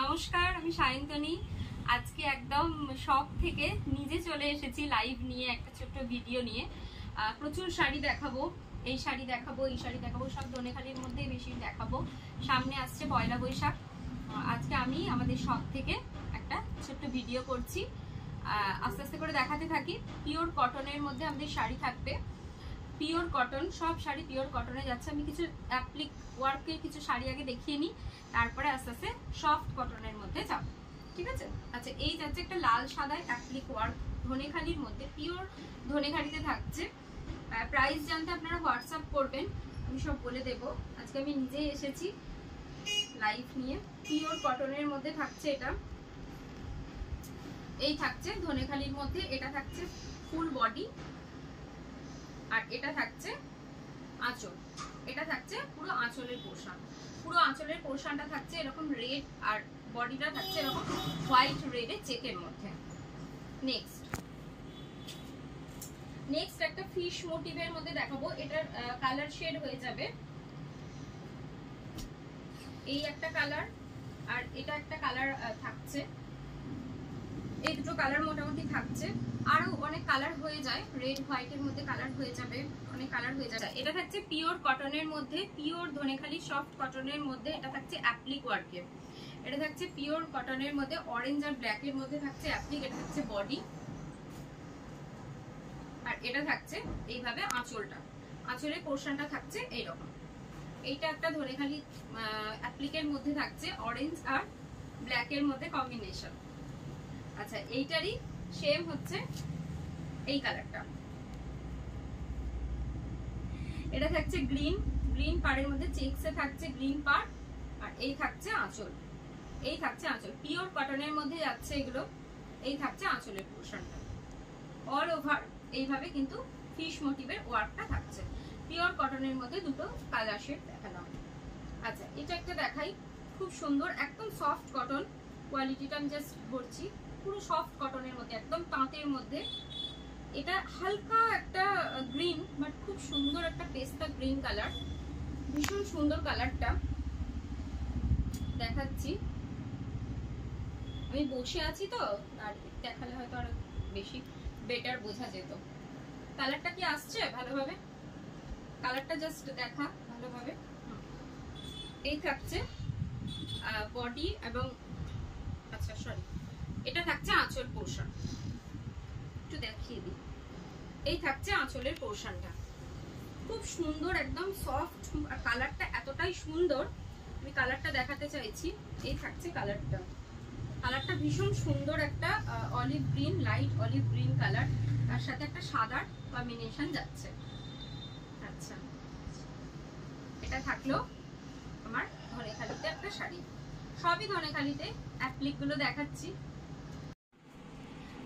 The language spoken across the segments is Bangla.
নমস্কার, আমি সায়ন্তনী। আজকে একদম শপ থেকে নিজে চলে এসেছি লাইভ নিয়ে, একটা ছোট্ট ভিডিও নিয়ে। প্রচুর শাড়ি দেখাবো, এই শাড়ি দেখাবো, এই শাড়ি দেখাবো, সব ধনেখালির মধ্যে বেশি দেখাবো। সামনে আসছে পয়লা বৈশাখ। আজকে আমি আমাদের শপ থেকে একটা ছোট্ট ভিডিও করছি, আস্তে আস্তে করে দেখাতে থাকি। পিওর কটনের মধ্যে আমাদের শাড়ি থাকবে, পিওর কটন, সব শাড়ি পিওর কটনে যাচ্ছে। আমি কিছু অ্যাপ্লিক ওয়ার্কের কিছু শাড়ি আগে দেখিয়ে নিই, তারপরে আস্তে আস্তে সফট কটনের মধ্যে যাব, ঠিক আছে? আচ্ছা, এই যাচ্ছে একটা লাল সাদায় অ্যাপ্লিক ওয়ার্ক ধনেখালির মধ্যে, পিওর ধনেখালিতে থাকছে। প্রাইস জানতে আপনারা হোয়াটসঅ্যাপ করবেন, আমি সব বলে দেবো। আজকে আমি নিজেই এসেছি লাইভ নিয়ে। পিওর কটনের মধ্যে থাকছে এটা, এই থাকছে ধনেখালির মধ্যে। এটা থাকছে ফুল বডি, আর এটা থাকছে আঁচল। এটা থাকছে পুরো আঁচলের পোর্শন। পুরো আঁচলের পোর্শনটা থাকছে এরকম রেড, আর বডিটা থাকছে এরকম হোয়াইট রেডে চেকের মধ্যে। নেক্সট একটা ফিশ মোটিভের মধ্যে দেখাবো। এটার কালার শেড হয়ে যাবে, এই একটা কালার আর এটা একটা কালার থাকছে। এই দুটো কালার মোটামুটি থাকছে, আরো অনেক কালার হয়ে যায়, রেড হোয়াইটের মধ্যে কালার হয়ে যাবে, অনেক কালার হয়ে যায়। এটা থাকছে পিওর কটনের মধ্যে, পিওর ধনেখালি সফট কটনের মধ্যে। এটা থাকছে অ্যাপ্লিক ওয়ার্কের। এটা থাকছে পিওর কটনের মধ্যে, অরেঞ্জ আর ব্ল্যাকের মধ্যে থাকছে অ্যাপ্লিক। এটা থাকছে বডি, আর এটা থাকছে এইভাবে আঁচলটা, আঁচলের পোর্শনটা থাকছে এইরকম। এইটা একটা ধনেখালি অ্যাপ্লিকের মধ্যে থাকছে অরেঞ্জ আর ব্ল্যাকের মধ্যে কম্বিনেশন। আচ্ছা, এইটারই সেম হচ্ছে এই কালারটা। এটা থাকছে গ্রিন, গ্রিন পাড়ের মধ্যে চেকসে থাকছে গ্রিন পাড়, আর এই থাকছে আঁচল। এই থাকছে আঁচল, পিওর কটনের মধ্যে যাচ্ছে এগুলো। এই থাকছে আঁচলের পোর্শনটা। অল ওভার এইভাবে কিন্তু ফিশ মোটিভের ওয়ার্কটা থাকছে। পিওর কটনের মধ্যে দুটো কালার শেড দেখালাম। আচ্ছা, এটা একটা দেখাই, খুব সুন্দর, একদম সফট কটন। কোয়ালিটিটা আমি জাস্ট ধরছি, পুরো সফট কটনের মধ্যে, একদম তাঁতের মধ্যে। এটা হালকা একটা গ্রিন, বাট খুব সুন্দর একটা পেস্তা গ্রিন কালার, ভীষণ সুন্দর কালারটা। দেখাচ্ছি, আমি বসে আছি তো, আর দেখালে হয়তো আরো বেশি বেটার বোঝা যেত। কালারটা কি আসছে ভালোভাবে? কালারটা জাস্ট দেখা ভালোভাবে। এই থাকছে বডি এবং আচ্ছা সরি, এটা থাকছে আঁচল পোর্শন, একটু দেখিয়ে দিই। এই থাকছে আঁচলের পোর্শনটা, খুব সুন্দর, একদম সফট। কালারটা এতটাই সুন্দর, আমি কালারটা দেখাতে চাইছি। এই থাকছে কালারটা, কালারটা ভীষণ সুন্দর, একটা olive green, light olive green colour, তার সাথে একটা সাদার কম্বিনেশন যাচ্ছে। আচ্ছা, এটা থাকলো আমার ধনেখালিতে একটা শাড়ি, সবই ধনেখালিতে। অ্যাপ্লিক গুলো দেখাচ্ছি।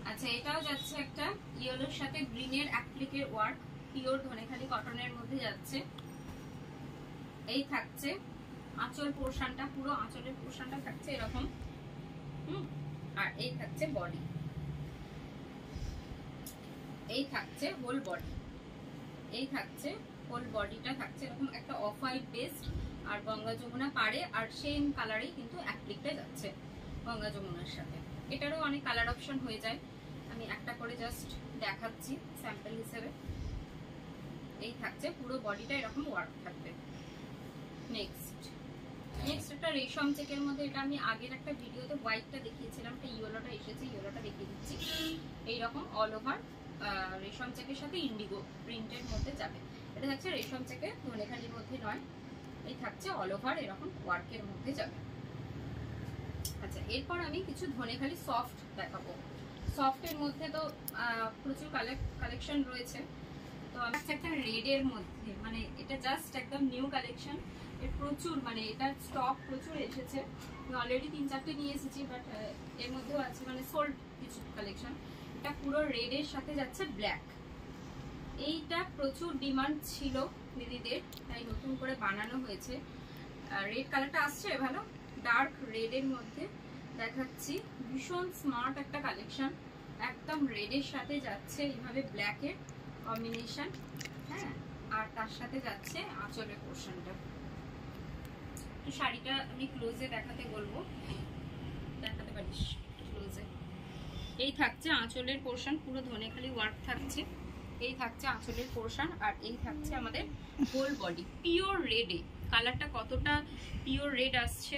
আচ্ছা, এটাও যাচ্ছে একটা ইয়েলোর সাথে গ্রিনের অ্যাপ্লিকের ওয়ার্ক, পিওর ধনেখালি কটনের মধ্যে যাচ্ছে। এই থাকছে আঁচল পোর্শনটা, পুরো আঁচলের পোর্শনটা থাকছে এরকম, আর এই থাকছে বডি। এই থাকছে হোল বডি, এই থাকছে হোল বডিটা থাকছে এরকম একটা অফ হোয়াইট বেস্ট, আর গঙ্গা যমুনা পাড়ে, আর সেম কালারেই কিন্তু অ্যাপ্লিকটা যাচ্ছে গঙ্গা যমুনার সাথে। এটারও অনেক কালার অপশন হয়ে যায়, আমি একটা করে জাস্ট দেখাচ্ছি স্যাম্পল হিসেবে। এই থাকছে পুরো বডিটা এরকম ওয়ার্ক থাকবে। নেক্সট একটা রেশম চেকের মধ্যে, এটা আমি আগের একটা ভিডিওতে হোয়াইটটা দেখিয়েছিলাম, এটা ইয়েলোটা এসেছে, ইয়েলোটা দেখিয়ে দিচ্ছি। এইরকম অল ওভার রেশম চেকের সাথে ইন্ডিগো প্রিন্টের মধ্যে যাবে। এটা থাকছে রেশম চেকের, ধনেখালির মধ্যে নয়। এই থাকছে অল ওভার এরকম ওয়ার্কের মধ্যে যাবে। আচ্ছা, এরপর আমি কিছু ধনেখালি সফট দেখাবো। সফটের মধ্যে তো প্রচুর কালেকশন রয়েছে, তো একটা রেডের মধ্যে, মানে এটা জাস্ট একদম নিউ কালেকশন, এর প্রচুর, মানে এটার স্টক প্রচুর এসেছে। আমি অলরেডি 3-4টে নিয়ে এসেছি, বাট এর মধ্যেও আছে মানে সোল্ড কিছু কালেকশন। এটা পুরো রেডের সাথে যাচ্ছে ব্ল্যাক। এইটা প্রচুর ডিমান্ড ছিল দিদিদের, তাই নতুন করে বানানো হয়েছে। রেড কালারটা আসছে ভালো, ডার্ক রেডের মধ্যে দেখাচ্ছি। ভীষণ স্মার্ট একটা কালেকশন, একদম রেডের সাথে যাচ্ছে এইভাবে ব্ল্যাকের কম্বিনেশন, হ্যাঁ, আর তার সাথে যাচ্ছে আঁচলের পোর্শনটা। শাড়িটা আমি ক্লোজে দেখাতে বলবো। দেখাতে পারিস ক্লোজে। এই থাকছে আঁচলের পোর্শন, পুরো ধনেখালি ওয়ার্ক থাকছে। এই থাকছে আঁচলের পোর্শন, আর এই থাকছে আমাদের হোল বডি পিওর রেডে। কালারটা কতটা পিওর রেড আসছে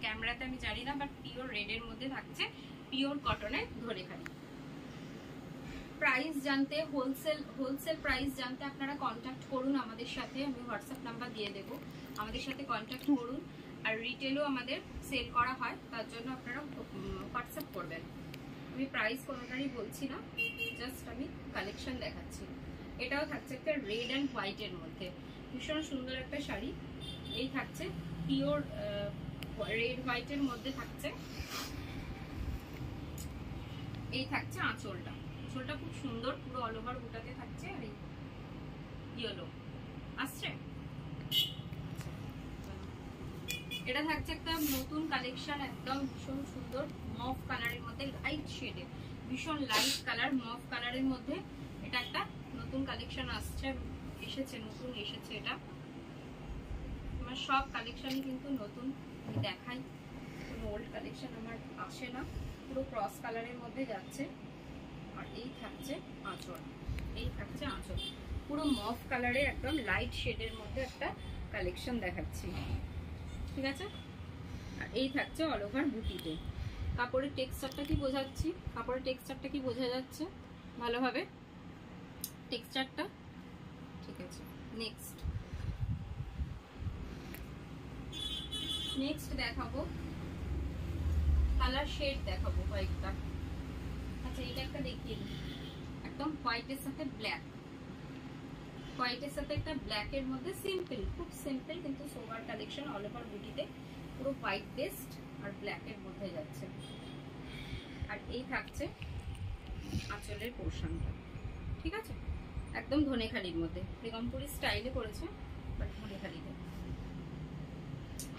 ক্যামেরাতে আমি জানি না, বাট পিওর রেডের মধ্যে থাকছে, পিওর কটনের ধনেখালি। প্রাইস জানতে, হোলসেল প্রাইস জানতে আপনারা কন্ট্যাক্ট করুন আমাদের সাথে, আমি হোয়াটসঅ্যাপ নাম্বার দিয়ে দেবো, আমাদের সাথে কন্ট্যাক্ট করুন। আর রিটেলও আমাদের সেল করা হয়, তার জন্য আপনারা হোয়াটসঅ্যাপ করবেন। আমি প্রাইস কোনোটারই বলছি না, জাস্ট আমি কালেকশন দেখাচ্ছি। এটাও থাকছে একটা রেড অ্যান্ড হোয়াইটের মধ্যে, ভীষণ সুন্দর একটা শাড়ি। এই থাকছে পিওর রেড হোয়াইটের মধ্যে থাকছে। এই থাকছে আঁচলটা, আঁচলটা খুব সুন্দর, পুরো অল ওভার গোটাতে থাকছে। আর এই ইয়েলো আসছে। এটা থাকছে একটা নতুন কালেকশন, একদম ভীষণ সুন্দর মভ কালারের মধ্যে, লাইট শেডে, ভীষণ লাইট কালার মভ কালারের মধ্যে। এটা একটা নতুন কালেকশন এসেছে, নতুন এসেছে। এটা আমার সব কালেকশনই কিন্তু নতুন, আমি দেখাই, কোনো ওল্ড কালেকশন আমার আসে না, পুরো ক্রস কালারের মধ্যে যাচ্ছে। আর এই থাকছে আঁচল, এই থাকছে আঁচল, পুরো মভ কালারের একদম লাইট শেডের মধ্যে একটা কালেকশন দেখাচ্ছি, ঠিক আছে। আর এই থাকছে অল ওভার বুটিতে। কাপড়ের টেক্সচারটা কি বোঝাচ্ছি, কাপড়ের টেক্সচারটা কি বোঝা যাচ্ছে ভালোভাবে টেক্সচারটা, ঠিক আছে। নেক্সট দেখাবো কালার শেড, দেখাবো কয়েকটা। আচ্ছা এটা একটা দেখিয়ে দিই, একদম হোয়াইটের সাথে ব্ল্যাক, হোয়াইটের সাথে একটা ব্ল্যাকের মধ্যে সিম্পল, খুব সিম্পল কিন্তু সোবার কালেকশন, অল ওভার বুটিতে পুরো হোয়াইট বেস্ট আর ব্ল্যাকের মধ্যে যাচ্ছে। আর এই থাকছে আঁচলের পোর্শনটা, ঠিক আছে, একদম ধনেখালির মধ্যে, বেগমপুরি স্টাইলে করেছে, বাট ধনেখালিতে,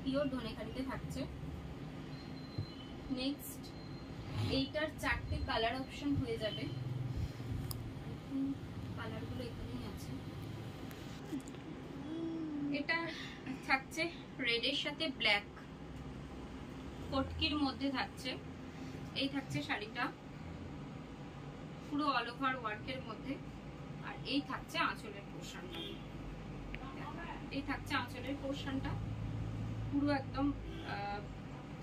পিওর ধনেখালিতে থাকছে। নেক্সট এইটার 4টে কালার অপশন হয়ে যাবে, কালারগুলো এখানেই আছে। এটা থাকছে রেডের সাথে ব্ল্যাক, কটকির মধ্যে থাকছে। এই থাকছে শাড়িটা পুরো অল ওভার ওয়ার্কের মধ্যে। আর এই থাকছে আঁচলের পোর্শনটা, এই থাকছে আঁচলের পোর্শনটা পুরো একদম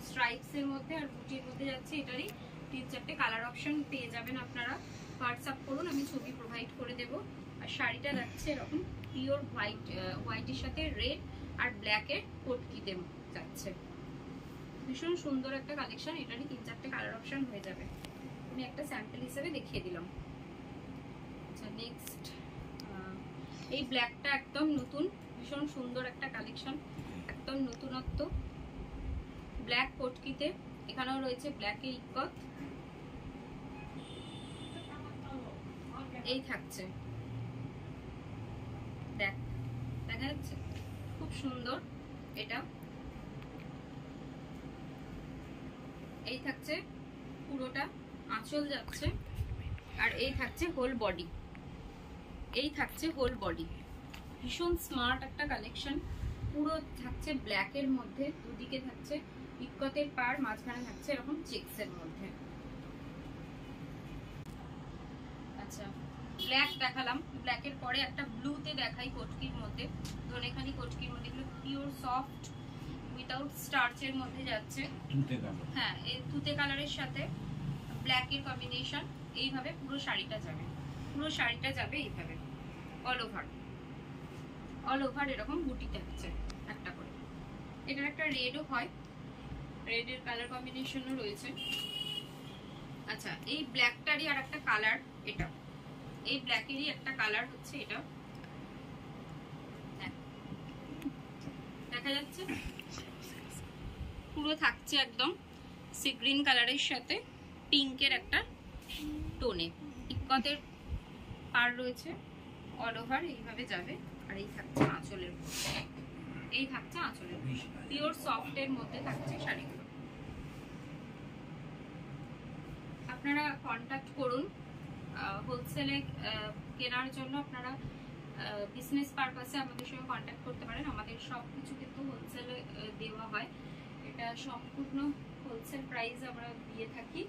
স্ট্রাইপস এর মধ্যে আর বুটির মধ্যে যাচ্ছে। এটারই 3-4টে কালার অপশন পেয়ে যাবেন আপনারা, হোয়াটসঅ্যাপ করুন, আমি ছবি প্রোভাইড করে দেব। আর শাড়িটা যাচ্ছে এরকম পিওর হোয়াইটের সাথে রেড আর ব্ল্যাকের কটকিতে যাচ্ছে, ভীষণ সুন্দর একটা কালেকশন। এটারই 3-4টে কালার অপশন হয়ে যাবে, আমি একটা স্যাম্পল হিসেবে দেখিয়ে দিলাম। আচ্ছা নেক্সট এই ব্ল্যাকটা একদম নতুন, ভীষণ সুন্দর একটা কালেকশন, একদম নতুনত্ব, ব্ল্যাক কটকিতে। এখানেও রয়েছে ব্ল্যাকের ইকত, এই থাকছে, দেখা যাচ্ছে খুব সুন্দর এটা। এই থাকছে পুরোটা আঁচল যাচ্ছে, আর এই থাকছে হোল বডি, এই থাকছে হোল বডি, ভীষণ স্মার্ট একটা কালেকশন। পুরো থাকছে ব্ল্যাকের মধ্যে, দুদিকে থাকছে ইকতের পার, মাঝখানে থাকছে এরকম চেকসের মধ্যে। আচ্ছা ব্ল্যাক দেখালাম, ব্ল্যাকের পরে একটা ব্লুতে দেখাই, কটকির মধ্যে, ধনেখালি কটকির মধ্যে, এগুলো পিওর সফট উইদাউট স্টার্চের মধ্যে যাচ্ছে। হ্যাঁ এই তুতে কালারের সাথে ব্ল্যাকের কম্বিনেশন। এইভাবে পুরো শাড়িটা যাবে, পুরো শাড়িটা যাবে এইভাবে অল ওভার এরকম বুটি থাকছে একটা করে। এটার একটা রেডও হয়, রেডের কালার কম্বিনেশনও রয়েছে। আচ্ছা এই ব্ল্যাকটারই আর একটা কালার, এটা এই ব্ল্যাকেরই একটা কালার হচ্ছে এটা, দেখা যাচ্ছে পুরো থাকছে একদম সি গ্রিন কালারের সাথে পিঙ্কের একটা টোনে, ইকতের পার রয়েছে, অল ওভার এইভাবে যাবে। আর এই থাকছে আঁচলের, এই থাকছে আঁচলের, পিওর সফটের মধ্যে থাকছে শাড়িগুলো। আপনারা কন্ট্যাক্ট করুন, হোলসেলে কেনার জন্য আপনারা বিজনেস পারপাসে আমাদের সঙ্গে কন্ট্যাক্ট করতে পারেন। আমাদের সব কিছু কিন্তু হোলসেলে দেওয়া হয়, এটা সম্পূর্ণ হোলসেল প্রাইস আমরা দিয়ে থাকি।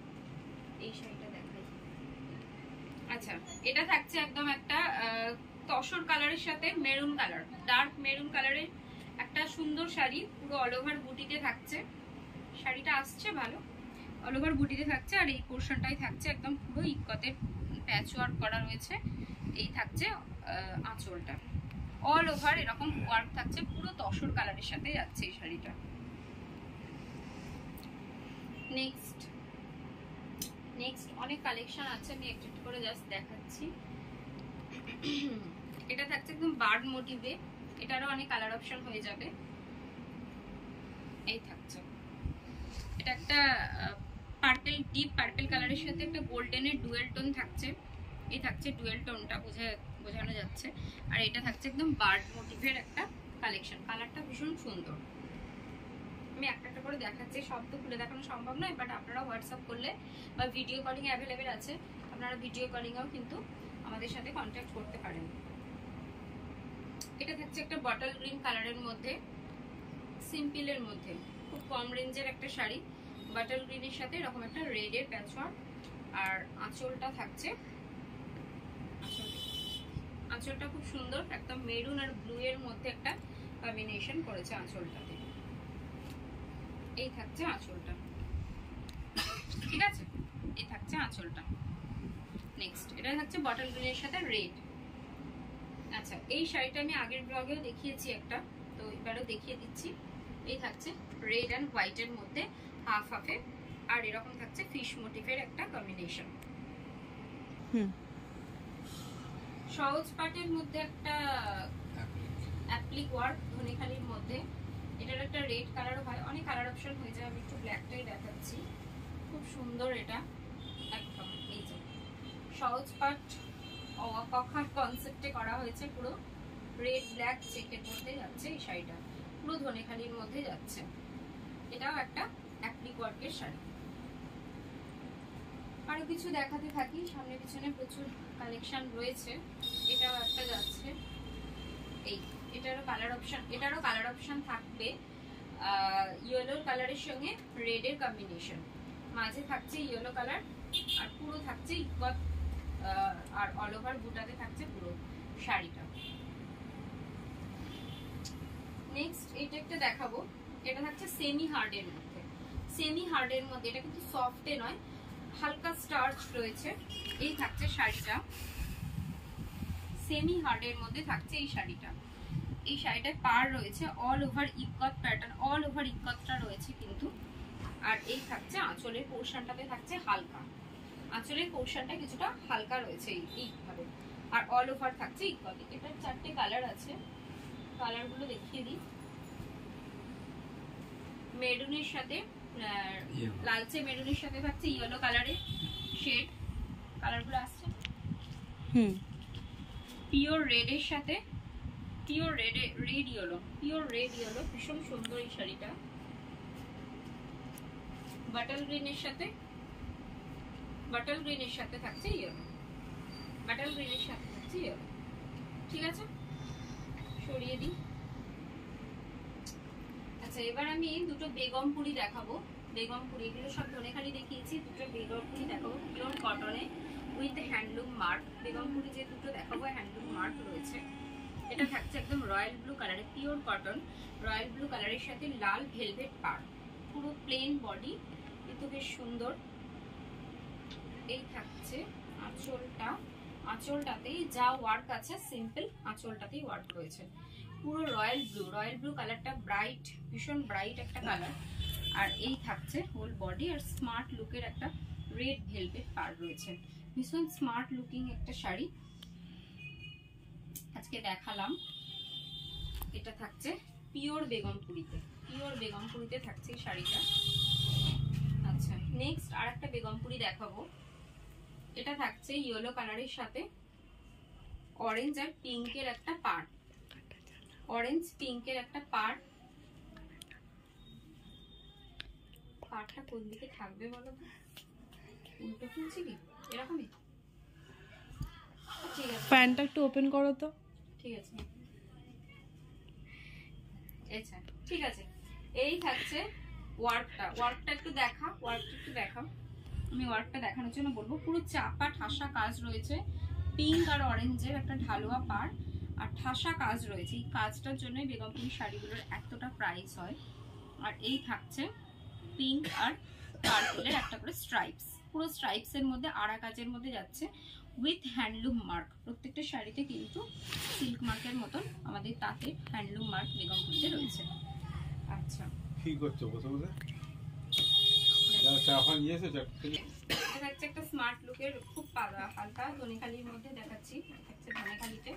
এই শাড়িটা দেখাই। আচ্ছা, এটা থাকছে একদম একটা তসর কালারের সাথে মেরুন কালার, ডার্ক মেরুন কালারের একটা সুন্দর শাড়ি, পুরো অল ওভার বুটিতে থাকছে। শাড়িটা আসছে ভালো, অল ওভার বুটিতে থাকছে। আর এই পোর্শনটাই থাকছে একদম পুরো ইক্কতের প্যাচ ওয়ার্ক করা রয়েছে। এই থাকছে আঁচলটা, অল ওভার এরকম ওয়ার্ক থাকছে, পুরো তসর কালারের সাথে যাচ্ছে এই শাড়িটা। নেক্সট অনেক কালেকশন আছে, আমি একটু করে জাস্ট দেখাচ্ছি। এটা থাকছে একদম বার্ড মোটিভে, এটারও অনেক কালার অপশন হয়ে যাবে। এই থাকছে, এটা একটা পার্পল, ডিপ পার্পল কালারের সাথে একটা গোল্ডেনের ডুয়েল টোন থাকছে। এই থাকছে ডুয়েল টোনটা, বোঝানো যাচ্ছে। আর এটা থাকছে একদম বার্ড মোটিভের একটা কালেকশন। কালারটা ভীষণ সুন্দর। আমি একটা একটা করে দেখাচ্ছি, সব তো খুলে দেখানো সম্ভব নয়, বাট আপনারা হোয়াটসঅ্যাপ করলে বা ভিডিও কলিং অ্যাভেলেবেল আছে, আপনারা ভিডিও কলিংয়েও কিন্তু আমাদের সাথে কন্ট্যাক্ট করতে পারেন। এটা থাকছে একটা বটল গ্রিন কালারের মধ্যে, সিম্পলের মধ্যে, খুব কম রেঞ্জের একটা শাড়ি। বটল গ্রিনের সাথে এরকম একটা রেডের প্যাচওয়ার্ক। আর আঁচলটা থাকছে, আঁচলটা খুব সুন্দর, একদম মেরুন আর ব্লু এর মধ্যে একটা কম্বিনেশন করেছে আঁচলটাতে। এই থাকছে আঁচলটা, ঠিক আছে? এই থাকছে আঁচলটা। নেক্সট এটা থাকছে বটল গ্রিনের সাথে রেড। আচ্ছা, এই শাড়িটা আমি আগের ব্লগেও দেখিয়েছি একটা, তো এবারেও দেখিয়ে দিচ্ছি। এই থাকছে রেড অ্যান্ড হোয়াইটের মধ্যে হাফ হাফে, আর এরকম থাকছে ফিশ মোটিভের একটা কম্বিনেশন। সহজ পাটের মধ্যে একটা অ্যাপ্লিক ওয়ার্ক ধনেখালির মধ্যে। এটার একটা রেড কালারও হয়, অনেক কালার অপশন হয়ে যায়। আমি একটু ব্ল্যাকটাই দেখাচ্ছি, খুব সুন্দর এটা একদম। এই যে সহজ পাট কখার কনসেপ্টে করা হয়েছে, পুরো রেড ব্ল্যাক চেকের মধ্যে যাচ্ছে এই শাড়িটা, পুরো ধনেখালির মধ্যে যাচ্ছে। এটাও একটা অ্যাপ্লিক ওয়ার্কের শাড়ি। আরো কিছু দেখাতে থাকি, সামনে পিছনে প্রচুর কালেকশন রয়েছে। এটাও একটা যাচ্ছে, এই এটারও কালার অপশন থাকবে। ইয়েলো কালারের সঙ্গে রেডের কম্বিনেশন, মাঝে থাকছে ইয়েলো কালার, আর পুরো থাকছে ইকট, আর অল ওভার বুটাতে থাকছে পুরো শাড়িটা। নেক্সট এটা একটা দেখাবো, এটা থাকছে সেমি হার্ডের মধ্যে। সেমি হার্ডের মধ্যে, এটা কিন্তু সফটে নয়, হালকা স্টার্চ রয়েছে। এই থাকছে শাড়িটা, সেমি হার্ডের মধ্যে থাকছে এই শাড়িটা। এই শাড়িটায় পার রয়েছে অল ওভার ইকট প্যাটার্ন, অল ওভার ইকটটা রয়েছে কিন্তু। আর এই থাকছে আঁচলের পোর্শনটাতে থাকছে হালকা, আঁচলের পোর্শনটা কিছুটা হালকা রয়েছে এইভাবে, আর অল ওভার থাকছে ইকট। এটার 4টে কালার আছে, কালারগুলো দেখিয়ে দিই। মেরুনের সাথে, লালচে মেরুনের সাথে থাকছে ইয়েলো কালারের শেড, কালারগুলো আসছে। পিওর রেডের সাথে, পিওর রেড ইয়েলো, ভীষণ সুন্দর এই শাড়িটা। বটল গ্রিনের সাথে থাকছে ইয়েলো, বটল গ্রিনের সাথে থাকছে ইয়েলো, ঠিক আছে? সরিয়ে দিই। আচ্ছা, এবার আমি দুটো বেগমপুরি দেখাবো। বেগমপুরি, এগুলো সব ধনেখালি দেখিয়েছি, দুটো বেগমপুরি দেখাবো পিওর কটনে উইথ হ্যান্ডলুম মার্ক। বেগমপুরি যে দুটো দেখাবো হ্যান্ডলুম মার্ক রয়েছে। এটা থাকছে একদম রয়্যাল ব্লু কালারে, পিওর কটন, রয়্যাল ব্লু কালারের সাথে লাল ভেলভেট পার, পুরো প্লেন বডি, কিন্তু বেশ সুন্দর। এই থাকছে আঁচলটা, আঁচলটাতেই যা ওয়ার্ক আছে সিম্পল, আঁচলটাতেই ওয়ার্ক রয়েছে। পুরো রয়্যাল ব্লু কালারটা ব্রাইট, ভীষণ ব্রাইট একটা কালার। আর এই থাকছে হোল বডি, আর স্মার্ট লুকের একটা রেড ভেলভেট পার রয়েছে। ভীষণ স্মার্ট লুকিং একটা শাড়ি আজকে দেখালাম। এটা থাকছে পিওর বেগমপুরিতে থাকছে এই শাড়িটা। আচ্ছা, নেক্সট আর একটা বেগমপুরি দেখাবো। এটা থাকছে ইয়েলো কালারের সাথে অরেঞ্জ আর পিঙ্কের একটা পার্ট, অরেঞ্জ পিঙ্কের একটা পার্ট। পার্টটা কোন দিকে থাকবে বলো তো? উল্টো খুলছি কি? এরকমই? ঠিক আছে, প্যান্টটা একটু ওপেন করো তো। ঠিক আছে, আচ্ছা ঠিক আছে। এই থাকছে ওয়ার্কটা একটু দেখা, আমি ওয়ার্কটা দেখানোর জন্য বলবো। পুরো চাপা ঠাসা কাজ রয়েছে, পিঙ্ক আর অরেঞ্জের একটা ঢালুয়া পাড় আর ঠাসা কাজ রয়েছে। এই কাজটার জন্যই বেগমপুরি শাড়িগুলোর এতটা প্রাইস হয়। আর এই থাকছে পিঙ্ক আর পার্পলের একটা করে স্ট্রাইপস, পুরো স্ট্রাইপসের মধ্যে আড়া কাজের মধ্যে যাচ্ছে উইথ হ্যান্ডলুম মার্ক। প্রত্যেকটা শাড়িতে কিন্তু সিল্ক মার্কের মতন আমাদের তাঁতের হ্যান্ডলুম মার্ক বেগমপুরিতে রয়েছে। আচ্ছা, কি করছো বসে বসে? দেখাচ্ছে একটা স্মার্ট লুকের খুব হালকা ধনেখালির মধ্যে দেখাচ্ছি। দেখাচ্ছে ধনেখালিতে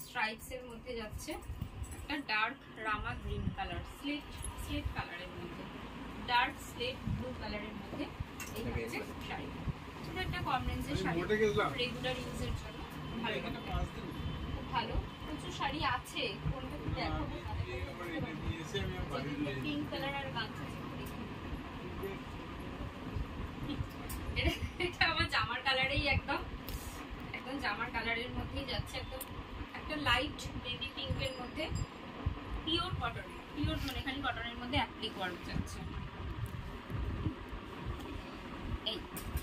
স্ট্রাইপস এর মধ্যে যাচ্ছে একটা ডার্ক রামা গ্রিন কালার, স্লেট কালারের মধ্যে, ডার্ক স্লেট ব্লু কালারের মধ্যে এই হচ্ছে শাড়ি। এটা একটা কম রেঞ্জের শাড়ি, রেগুলার ইউজের জন্য ভালো, খুব ভালো। প্রচুর শাড়ি আছে, কোনটা কি দেখাবো? পিঙ্ক কালার আর গামছা, এটা আমার জামার কালারেই একদম জামার কালারের মধ্যেই যাচ্ছে, একদম একটা লাইট বেবি পিঙ্কের মধ্যে পিওর ধনেখালি কটনের মধ্যে অ্যাপ্লিক ওয়ার্ক যাচ্ছে।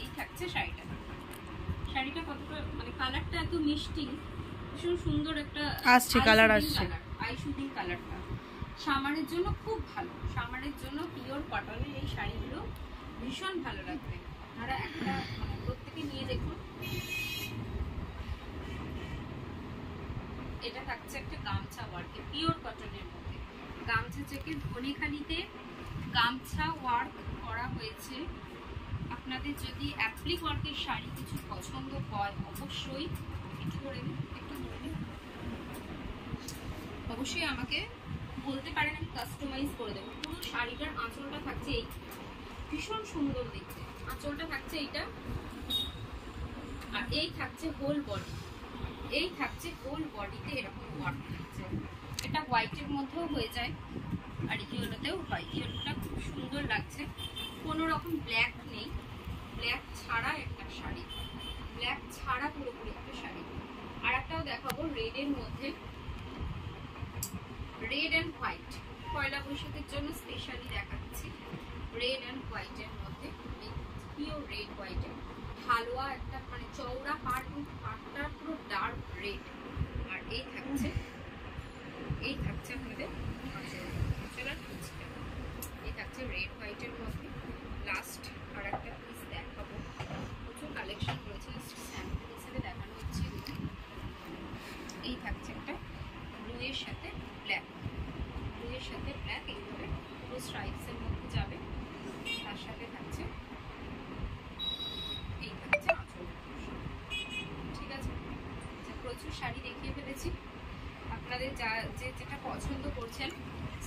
এই থাকছে শাড়িটা কতটা মানে কালারটা এত মিষ্টি, ভীষণ সুন্দর একটা আসছে কালার, আসছে আই শুটিং কালারটা। সামারের জন্য খুব ভালো, সামারের জন্য পিওর কটনের এই শাড়িগুলো ভীষণ ভালো লাগবে। আপনারা একটা মানে প্রত্যেকে নিয়ে দেখুন। এটা থাকছে একটা গামছা ওয়ার্কে, পিওর কটনের মধ্যে গামছা চেকে ধনেখালিতে গামছা ওয়ার্ক করা হয়েছে। আপনাদের যদি অ্যাপ্লিক ওয়ার্কের শাড়ি কিছু পছন্দ হয় অবশ্যই অবশ্যই আমাকে বলতে পারেন, আমি কাস্টমাইজ করে দেবো। পুরো শাড়িটার আঁচলটা থাকছে এই, ভীষণ সুন্দর দেখতে আঁচলটা থাকছে এইটা। আর এই থাকছে হোল বডি, এই থাকছে হোল বডিতে এরকম ওয়ার্ক থাকছে। এটা হোয়াইটের মধ্যেও হয়ে যায় আর ইয়েলোতেও হয়। ইয়েলোটা খুব সুন্দর লাগছে, কোনো রকম ব্ল্যাক নেই, ব্ল্যাক ছাড়া একটা শাড়ি, ব্ল্যাক ছাড়া পুরোপুরি একটা শাড়ি। আর একটাও দেখাবো রেডের মধ্যে, রেড অ্যান্ড হোয়াইট, পয়লা বৈশাখের জন্য স্পেশালি দেখাচ্ছি। রেড অ্যান্ড হোয়াইটের মধ্যে পিওর রেড হোয়াইটের হালুয়া একটা মানে চওড়া পাড়, কিন্তু পাড়টা পুরো ডার্ক রেড। আর এই থাকছে আপনাদের এই থাকছে রেড হোয়াইটের মধ্যে। লাস্ট আর একটা পিস দেখাবো, প্রচুর কালেকশন রয়েছে, স্যাম্পল হিসেবে দেখানো হচ্ছে। এই থাকছে একটা ব্লু এর সাথে ব্ল্যাক, এইভাবে পুরো স্ট্রাইপস এর মধ্যে যাবে। তার সাথে থাকছে এই থাকছে আঁচল। ঠিক আছে, প্রচুর শাড়ি দেখিয়ে ফেলেছি। আপনাদের যেটা পছন্দ করছেন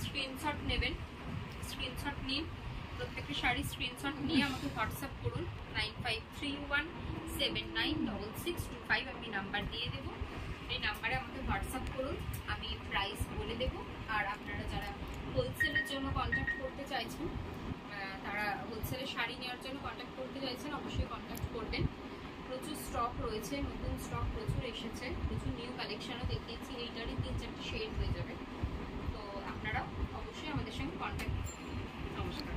স্ক্রিনশট নেবেন, স্ক্রিনশট নিন, প্রত্যেকটা শাড়ি স্ক্রিনশট নিয়ে আমাকে হোয়াটসঅ্যাপ করুন 9531796625। আমি নাম্বার দিয়ে দেবো, এই নাম্বারে আমাকে হোয়াটসঅ্যাপ করুন, আমি প্রাইস বলে দেবো। আর আপনারা যারা হোলসেলের জন্য কন্ট্যাক্ট করতে চাইছেন, তারা হোলসেলের শাড়ি নেওয়ার জন্য কন্ট্যাক্ট করতে চাইছেন, অবশ্যই কন্ট্যাক্ট করবেন। প্রচুর স্টক রয়েছে, নতুন স্টক প্রচুর এসেছে, প্রচুর নিউ কালেকশনও দেখিয়েছি। এইটারই 3-4টি শেড হয়ে যাবে, তো আপনারা অবশ্যই আমাদের সঙ্গে কন্ট্যাক্ট। নমস্কার।